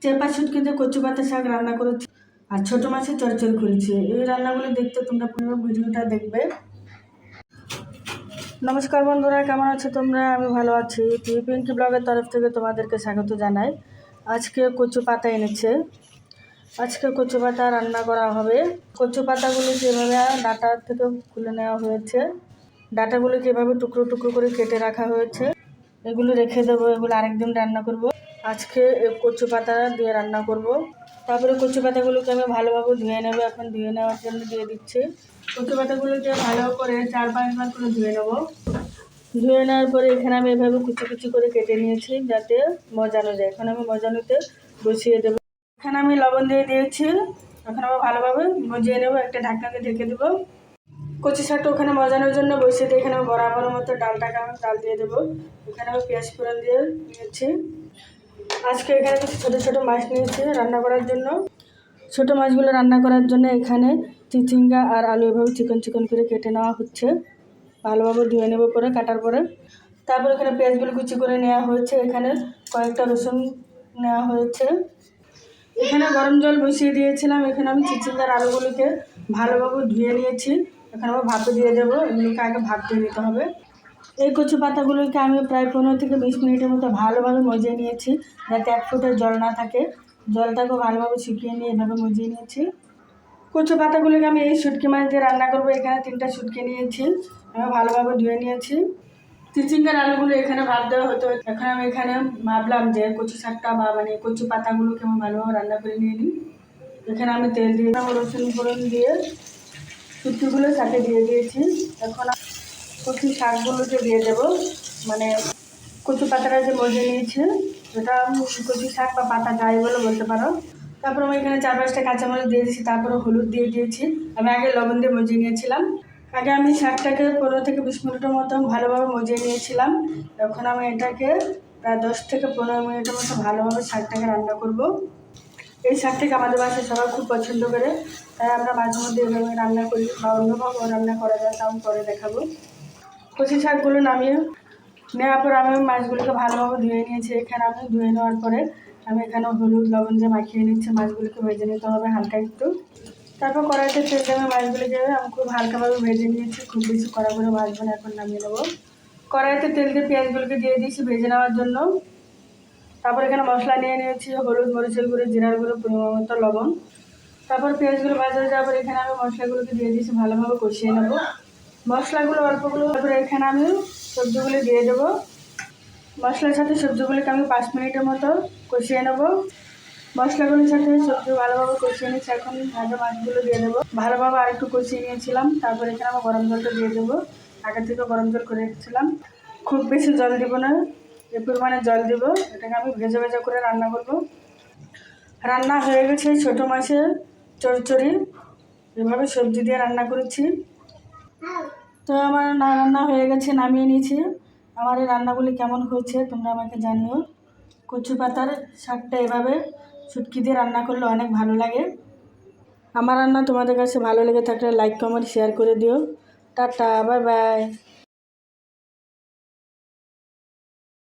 চেপা শুটকিতে কচু পাতা শাক রান্না করেছি আর ছোট মাছের চচ্চড়ি করেছি। এই রান্নাগুলো দেখতে তোমরা পুরো ভিডিওটা দেখবে। নমস্কার বন্ধুরা, কেমন আছো তোমরা? আমি ভালো আছি। পিঙ্কি ব্লগের তরফ থেকে তোমাদেরকে স্বাগত জানাই। আজকে কচু পাতা এনেছে, আজকে কচু পাতা রান্না করা হবে। কচু পাতাগুলো যেভাবে ডাটা থেকে খুলে নেওয়া হয়েছে, ডাটাগুলোকে এভাবে টুকরো টুকরো করে কেটে রাখা হয়েছে। এগুলো রেখে দেবো, এগুলো আরেকদিন রান্না করব। আজকে কচু পাতা দিয়ে রান্না করব। তারপরে কচু পাতাগুলোকে আমি ভালোভাবে ধুয়ে নেবো। এখন ধুয়ে নেওয়ার জন্য দিয়ে দিচ্ছি। কচু পাতাগুলোকে ভালো করে 4-5 বার করে ধুয়ে নেবো। ধুয়ে নেওয়ার পরে এখানে আমি এভাবে কুচি কুচি করে কেটে নিয়েছি যাতে মজানো যায়। এখন আমি মজানোতে বসিয়ে দেবো। এখানে আমি লবণ দিয়ে দিয়েছি। এখন আমি ভালোভাবে মজিয়ে নেবো, একটা ঢাকনাকে ঢেকে দেবো। কচি শাকটা ওখানে মজানোর জন্য বসিয়ে দিয়ে এখানে আমি বরাবর মতো ডালটাকে আমি ডাল দিয়ে দেবো। এখানে আমি পেঁয়াজ ফোড়ন দিয়ে নিয়েছি। আজকে এখানে কিছু ছোটো ছোটো মাছ নিয়েছি রান্না করার জন্য। ছোটো মাছগুলো রান্না করার জন্য এখানে চিচিঙ্গা আর আলু এভাবে চিকন চিকন করে কেটে নেওয়া হচ্ছে। ভালোভাবে ধুয়ে নেবো পরে কাটার পরে। তারপর এখানে পেঁয়াজগুলো কুচি করে নেওয়া হয়েছে। এখানে কয়েকটা রসুন নেওয়া হয়েছে। এখানে গরম জল বসিয়ে দিয়েছিলাম। এখানে আমি চিচিঙ্গার আলুগুলোকে ভালোভাবে ধুয়ে নিয়েছি। এখানে আমি ভাপে দিয়ে দেবো। এগুলোকে আগে ভাপ দিয়ে নিতে হবে। এই কচু পাতাগুলোকে আমি প্রায় 15 থেকে 20 মিনিটের মতো ভালোভাবে মজিয়ে নিয়েছি, যাতে এক ফোঁটা জল না থাকে। জলটাকে ভালোভাবে শুকিয়ে নিয়ে এভাবে মজিয়ে নিয়েছি। কচু পাতাগুলোকে আমি এই শুটকি মাছ দিয়ে রান্না করবো। এখানে 3টা শুটকি নিয়েছি, আমি ভালোভাবে ধুয়ে নিয়েছি। চিচিঙ্গার আলুগুলো এখানে ভাপ দেওয়া হতো। এখন আমি এখানে ভাবলাম যে কচু শাকটা মানে কচু পাতাগুলোকে আমি ভালোভাবে রান্না করে নিয়ে নিই। এখানে আমি তেল দিয়ে রসুন ফোড়ন দিয়ে শুটকিগুলো সাথে দিয়ে দিয়েছি। এখন কচু শাকগুলোকে দিয়ে দেবো, মানে কচু পাতাটা যে মজে নিয়েছে ওটা কচু শাক বা পাতা যাই বলে বলতে পারো। তারপর আমি এখানে 4-5টা কাঁচামরিচ দিয়ে দিয়েছি। তারপরে হলুদ দিয়ে দিয়েছি। আমি আগে লবণ দিয়ে মজিয়ে নিয়েছিলাম। আগে আমি শাকটাকে 15 থেকে 20 মিনিটের মতো ভালোভাবে মজিয়ে নিয়েছিলাম। এখন আমি এটাকে প্রায় 10 থেকে 15 মিনিটের মতো ভালোভাবে শাকটাকে রান্না করব। এই শাকটাকে আমাদের বাসায় সবাই খুব পছন্দ করে, তাই আমরা মাঝে মধ্যে এভাবে রান্না করি, বা অন্যভাবেও রান্না করা যায়, তাও করে দেখাবো। কচি শাকগুলো নামিয়ে নেওয়ার পর আমি মাছগুলোকে ভালোভাবে ধুয়ে নিয়েছি। এখানে আমি ধুয়ে নেওয়ার পরে আমি এখানে হলুদ লবণ দিয়ে মাখিয়ে নিচ্ছি। মাছগুলোকে ভেজে নিতে হবে হালকা একটু। তারপর কড়াইতে তেল দিয়ে আমি মাছগুলোকে আমি খুব হালকাভাবে ভেজে নিয়েছি, খুব বেশি কড়া করে ভাজবো না। এখন নামিয়ে নেবো। কড়াইতে তেল দিয়ে পেঁয়াজগুলোকে দিয়ে দিয়েছি ভেজে নেওয়ার জন্য। তারপর এখানে মশলা নিয়ে নিয়েছি, হলুদ মরিচের গুঁড়ো, জিরার গুঁড়ো, পরিমাণ মতো লবণ। তারপর পেঁয়াজগুলো ভাজা হয়ে যাওয়ার পর এখানে আমি মশলাগুলোকে দিয়ে দিয়েছি, ভালোভাবে কষিয়ে নেবো। মশলাগুলো অল্পগুলো, তারপরে এখানে আমি সবজিগুলো দিয়ে দেবো। মশলার সাথে সবজিগুলোকে আমি 5 মিনিটের মতো কষিয়ে নেবো। মশলাগুলোর সাথে সবজি ভালোভাবে কষিয়ে নিচ্ছি। এখন ভাজা মাছগুলো দিয়ে দেবো। ভালোভাবে আরেকটু কষিয়ে নিয়েছিলাম। তারপর এখানে আমার গরম জলটা দিয়ে দেবো। আগে থেকে গরম জল করে রেখেছিলাম। খুব বেশি জল দেবো না, এ পরিমাণে জল দেবো। এটাকে আমি ভেজা ভেজা করে রান্না করবো। রান্না হয়ে গেছে ছোটো মাছের চচ্চড়ি। এভাবে সবজি দিয়ে রান্না করেছি। তো আমার রান্না হয়ে গেছে, নামিয়ে নিয়েছি। আমার এই রান্নাগুলি কেমন হয়েছে তোমরা আমাকে জানিও। কচু পাতার শাকটা এভাবে শুটকি দিয়ে রান্না করলে অনেক ভালো লাগে। আমার রান্না তোমাদের কাছে ভালো লেগে থাকলে লাইক কমেন্ট শেয়ার করে দিও। Tata, bye bye.